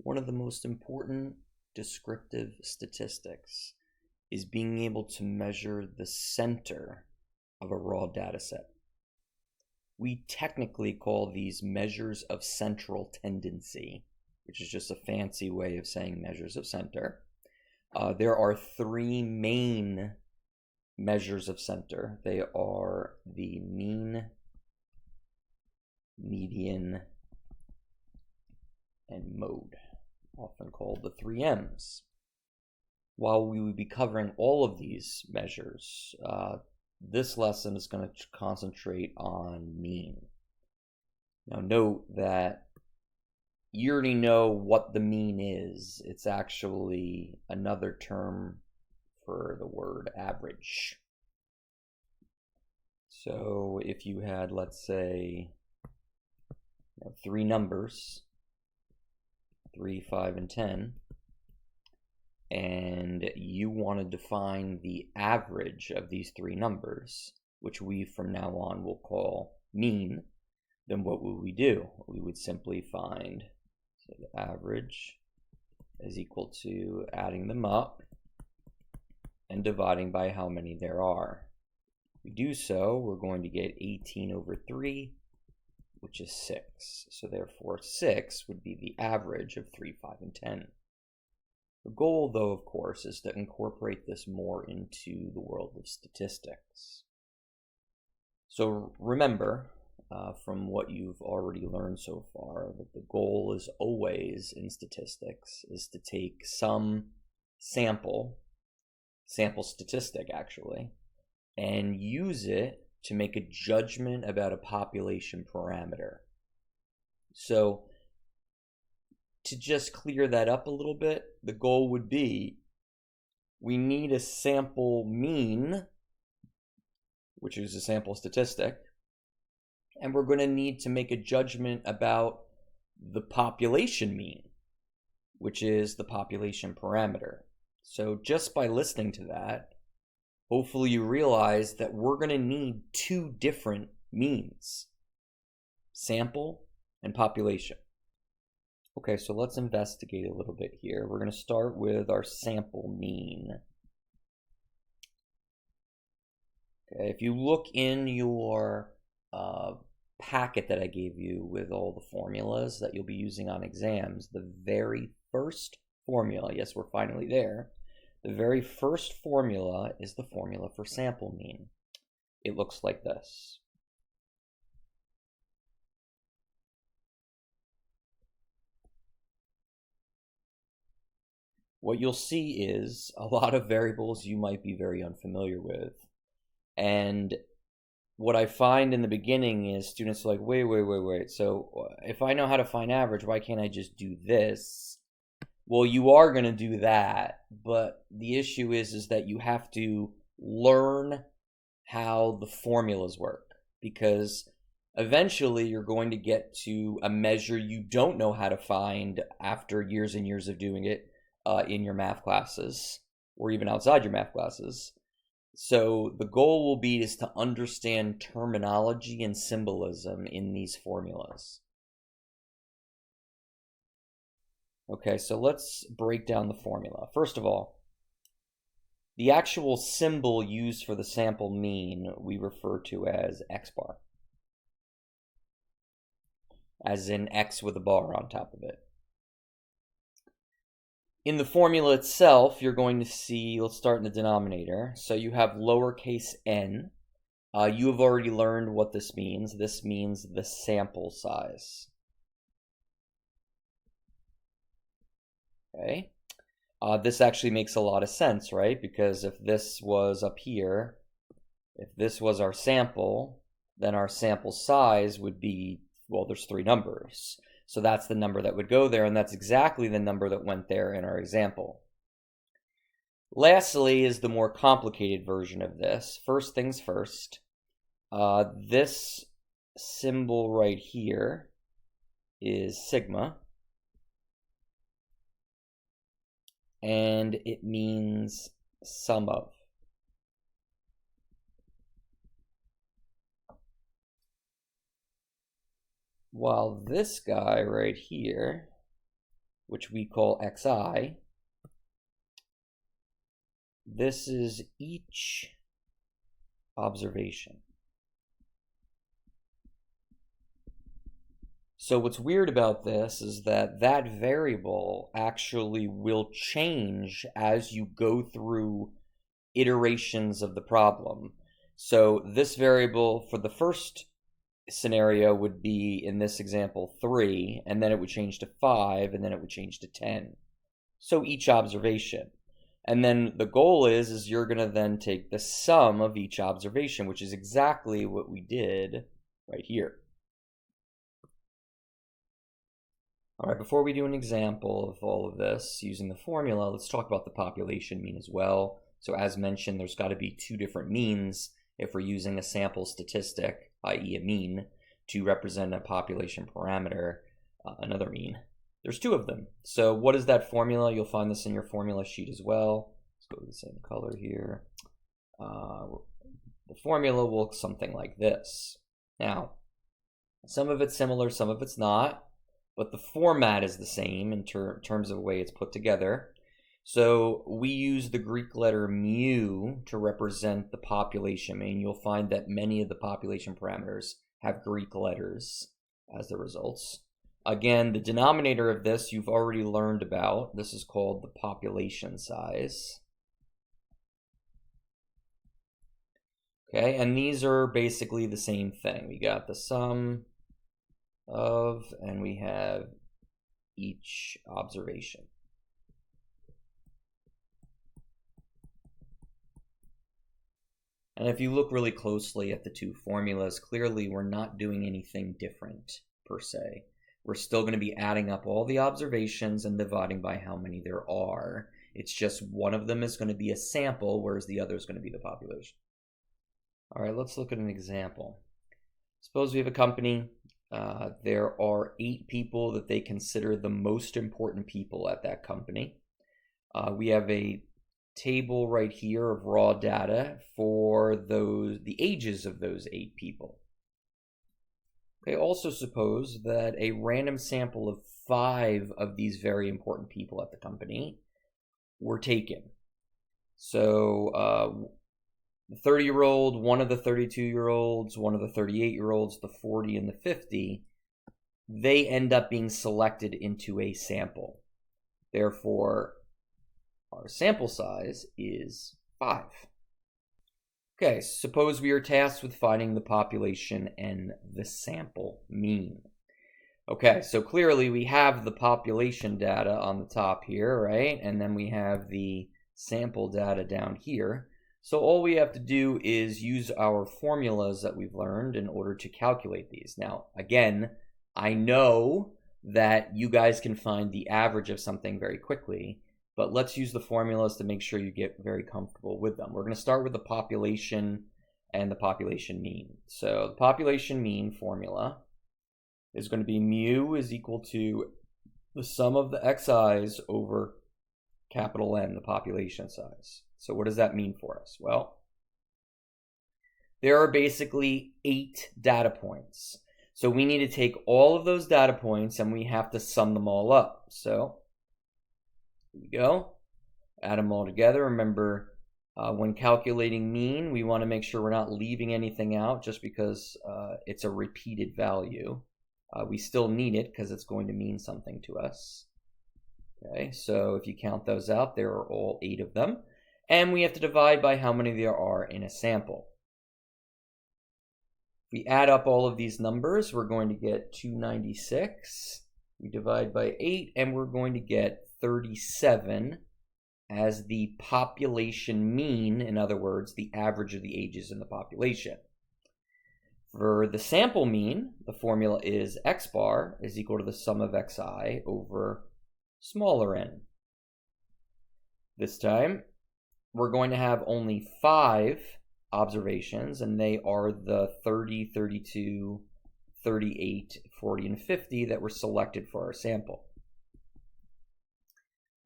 One of the most important descriptive statistics is being able to measure the center of a raw data set. We technically call these measures of central tendency, which is just a fancy way of saying measures of center. There are three main measures of center. They are the mean, median, and mode, often called the 3 M's. While we would be covering all of these measures, this lesson is going to concentrate on mean. Now note that you already know what the mean is. It's actually another term for the word average. So if you had, let's say, 3 numbers, 3, 5, and 10, and you wanted to find the average of these 3 numbers, which we from now on will call mean, then what would we do? We would simply find, so the average is equal to adding them up and dividing by how many there are. If we do so, we're going to get 18 over 3, which is 6. So therefore 6 would be the average of 3, 5, and 10. The goal, though, of course, is to incorporate this more into the world of statistics. So remember, from what you've already learned so far, that the goal is always in statistics is to take some sample statistic actually, and use it to make a judgment about a population parameter. So to just clear that up a little bit, the goal would be we need a sample mean, which is a sample statistic, and we're going to need to make a judgment about the population mean, which is the population parameter. So just by listening to that, hopefully you realize that we're going to need 2 different means: sample and population. Okay, so let's investigate a little bit here. We're going to start with our sample mean. Okay, if you look in your packet that I gave you with all the formulas that you'll be using on exams, the very first formula, yes, we're finally there, the very first formula is the formula for sample mean. It looks like this. What you'll see is a lot of variables you might be very unfamiliar with. And what I find in the beginning is students are like, wait. So if I know how to find average, why can't I just do this? Well, you are going to do that, but the issue is that you have to learn how the formulas work, because eventually you're going to get to a measure you don't know how to find after years and years of doing it in your math classes or even outside your math classes. So the goal will be is to understand terminology and symbolism in these formulas. Okay, so let's break down the formula. First of all, the actual symbol used for the sample mean we refer to as x bar, as in x with a bar on top of it. In the formula itself, you're going to see, let's start in the denominator. So you have lowercase n. You have already learned what this means. This means the sample size. Okay. This actually makes a lot of sense, right? Because if this was up here, if this was our sample, then our sample size would be, well, there's 3 numbers. So that's the number that would go there, and that's exactly the number that went there in our example. Lastly is the more complicated version of this. First things first, this symbol right here is sigma, and it means sum of. While this guy right here which we call xi, this is each observation. So what's weird about this is that that variable actually will change as you go through iterations of the problem. So this variable for the first scenario would be, in this example, 3, and then it would change to 5, and then it would change to 10. So each observation. And then the goal is you're going to then take the sum of each observation, which is exactly what we did right here. All right, before we do an example of all of this using the formula, let's talk about the population mean as well. So as mentioned, there's got to be two different means if we're using a sample statistic, i.e. a mean, to represent a population parameter, another mean. There's two of them. So what is that formula? You'll find this in your formula sheet as well. Let's go with the same color here. The formula will look something like this. Now, some of it's similar, some of it's not, but the format is the same in terms of the way it's put together. So we use the Greek letter mu to represent the population mean. You'll find that many of the population parameters have Greek letters as the results. Again, the denominator of this you've already learned about. This is called the population size. Okay, and these are basically the same thing. We got the sum of, and we have each observation. And if you look really closely at the two formulas, clearly we're not doing anything different per se. We're still going to be adding up all the observations and dividing by how many there are. It's just one of them is going to be a sample, whereas the other is going to be the population. All right, let's look at an example. Suppose we have a company. There are 8 people that they consider the most important people at that company. We have a table right here of raw data for the ages of those 8 people. Okay, also suppose that a random sample of 5 of these very important people at the company were taken. So the 30-year-old, one of the 32-year-olds, one of the 38-year-olds, the 40 and the 50, they end up being selected into a sample. Therefore, our sample size is 5. Okay, suppose we are tasked with finding the population and the sample mean. Okay, so clearly we have the population data on the top here, right? And then we have the sample data down here. So all we have to do is use our formulas that we've learned in order to calculate these. Now, again, I know that you guys can find the average of something very quickly, but let's use the formulas to make sure you get very comfortable with them. We're going to start with the population and the population mean. So the population mean formula is going to be mu is equal to the sum of the xi's over capital N, the population size. So what does that mean for us? Well, there are basically 8 data points. So we need to take all of those data points and we have to sum them all up. So here we go. Add them all together. Remember, when calculating mean, we want to make sure we're not leaving anything out just because it's a repeated value. We still need it because it's going to mean something to us. Okay, so if you count those out, there are all 8 of them. And we have to divide by how many there are in a sample. If we add up all of these numbers, we're going to get 296. We divide by 8, and we're going to get 37 as the population mean, in other words, the average of the ages in the population. For the sample mean, the formula is x bar is equal to the sum of xi over smaller n. This time, we're going to have only 5 observations, and they are the 30, 32, 38, 40, and 50 that were selected for our sample.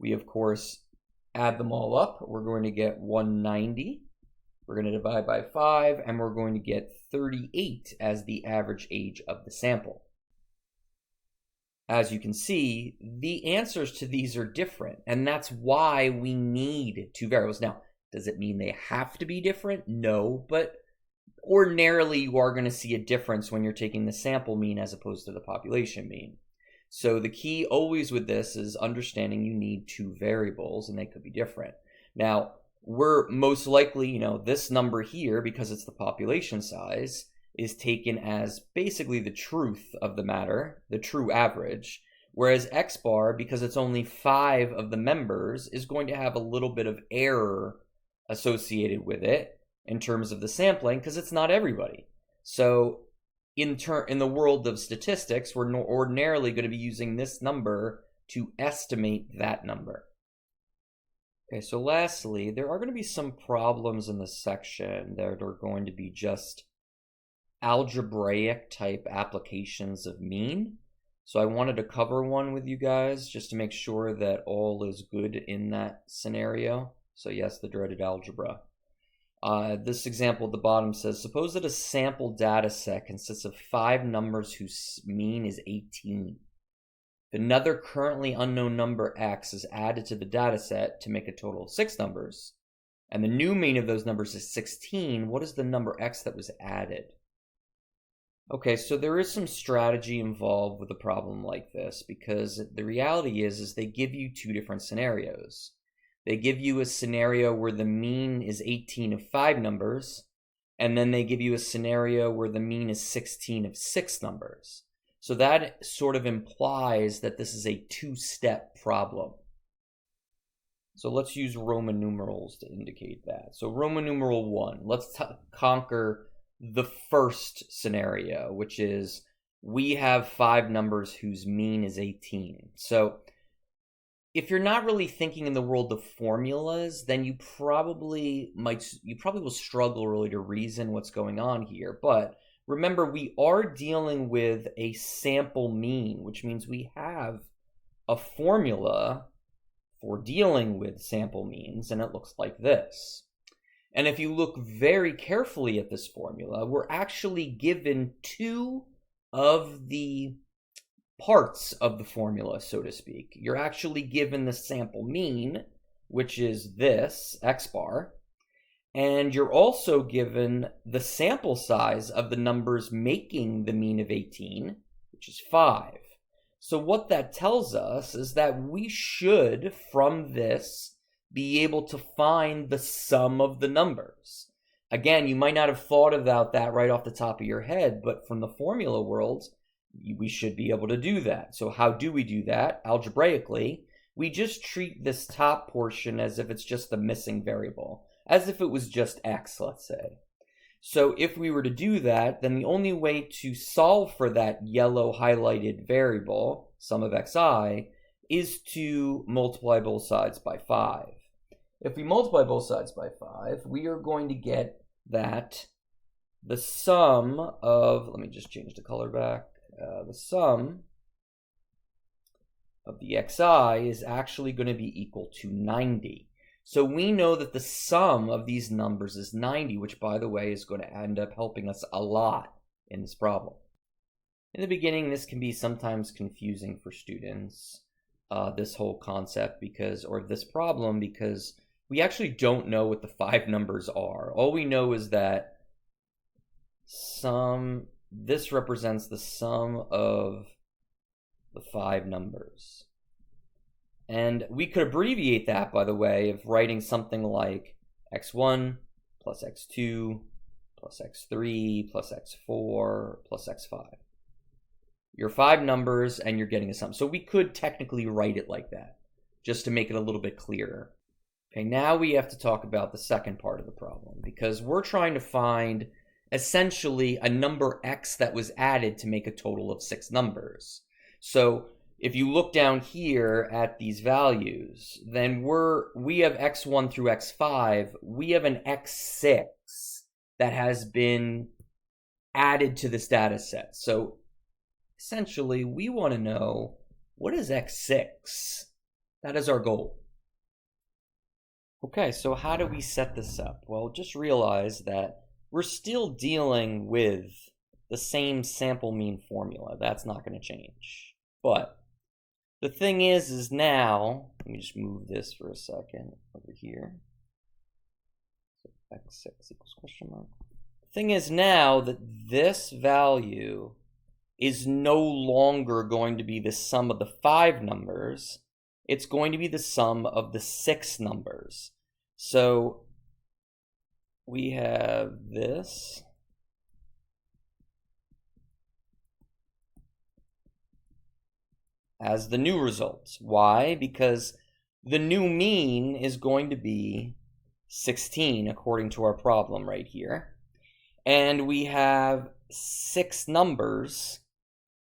We, of course, add them all up. We're going to get 190. We're going to divide by 5, and we're going to get 38 as the average age of the sample. as you can see, the answers to these are different, and that's why we need two variables. Now, does it mean they have to be different? No, but ordinarily you are going to see a difference when you're taking the sample mean as opposed to the population mean. So the key always with this is understanding you need two variables, and they could be different. Now, we're most likely, this number here, because it's the population size, is taken as basically the truth of the matter, the true average, whereas X bar, because it's only 5 of the members, is going to have a little bit of error associated with it in terms of the sampling, because it's not everybody. So in the world of statistics, we're ordinarily going to be using this number to estimate that number. Okay, so lastly, there are going to be some problems in this section that are going to be just algebraic type applications of mean. So I wanted to cover one with you guys just to make sure that all is good in that scenario. So yes, the dreaded algebra. This example at the bottom says, suppose that a sample data set consists of 5 numbers whose mean is 18. If another currently unknown number x is added to the data set to make a total of 6 numbers, and the new mean of those numbers is 16, what is the number x that was added? Okay, so there is some strategy involved with a problem like this, because the reality is they give you 2 different scenarios. They give you a scenario where the mean is 18 of 5 numbers, and then they give you a scenario where the mean is 16 of 6 numbers. So that sort of implies that this is a 2-step problem. So let's use Roman numerals to indicate that. So Roman numeral 1, let's conquer the first scenario, which is we have 5 numbers whose mean is 18. So if you're not really thinking in the world of formulas, then you probably will struggle really to reason what's going on here. But remember, we are dealing with a sample mean, which means we have a formula for dealing with sample means, and it looks like this. And if you look very carefully at this formula, we're actually given 2 of the parts of the formula, so to speak. You're actually given the sample mean, which is this, x bar, and you're also given the sample size of the numbers making the mean of 18, which is 5. So what that tells us is that we should, from this, be able to find the sum of the numbers. Again, you might not have thought about that right off the top of your head, but from the formula world, we should be able to do that. So how do we do that? Algebraically, we just treat this top portion as if it's just the missing variable, as if it was just x, let's say. So if we were to do that, then the only way to solve for that yellow highlighted variable, sum of xi, is to multiply both sides by 5. If we multiply both sides by 5, we are going to get that the sum of, let me just change the color back, the sum of the xi is actually going to be equal to 90. So we know that the sum of these numbers is 90, which, by the way, is going to end up helping us a lot in this problem. In the beginning, this can be sometimes confusing for students, this whole concept, or this problem, because we actually don't know what the 5 numbers are. All we know is that this represents the sum of the 5 numbers. And we could abbreviate that, by the way, of writing something like x1 plus x2 plus x3 plus x4 plus x5. Your 5 numbers, and you're getting a sum. So we could technically write it like that, just to make it a little bit clearer. Okay, now we have to talk about the second part of the problem, because we're trying to find essentially a number x that was added to make a total of 6 numbers. So if you look down here at these values, then we have x1 through x5, we have an x6 that has been added to this data set. So essentially, we want to know, what is x6? That is our goal. Okay, so how do we set this up? Well, just realize that we're still dealing with the same sample mean formula. That's not going to change. But the thing is now, let me just move this for a second over here. So x6 equals question mark. The thing is now that this value is no longer going to be the sum of the 5 numbers. It's going to be the sum of the 6 numbers. So we have this as the new results. Why? Because the new mean is going to be 16 according to our problem right here. And we have 6 numbers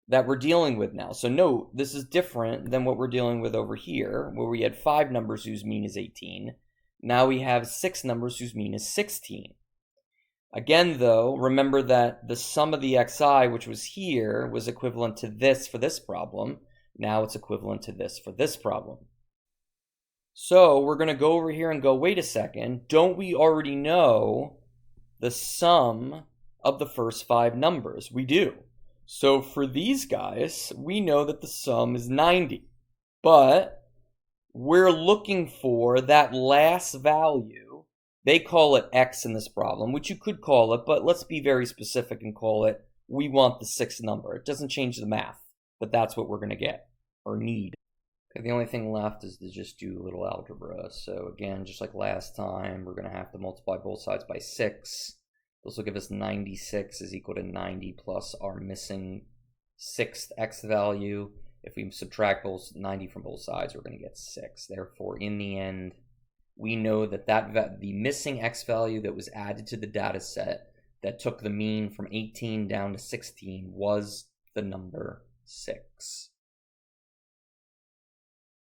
that we're dealing with now. So note, this is different than what we're dealing with over here, where we had 5 numbers whose mean is 18. Now we have 6 numbers whose mean is 16. Again, though, remember that the sum of the xi, which was here, was equivalent to this for this problem. Now it's equivalent to this for this problem. So we're going to go over here and go, wait a second, don't we already know the sum of the first 5 numbers? We do. So for these guys, we know that the sum is 90. But we're looking for that last value. They call it x in this problem, which you could call it, but let's be very specific and call it, we want the 6th number. It doesn't change the math, but that's what we're going to get, or need. Okay, the only thing left is to just do a little algebra. So again, just like last time, we're going to have to multiply both sides by 6. This will give us 96 is equal to 90 plus our missing 6th x value. If we subtract both 90 from both sides, we're going to get 6. Therefore, in the end, we know that the missing x value that was added to the data set that took the mean from 18 down to 16 was the number 6.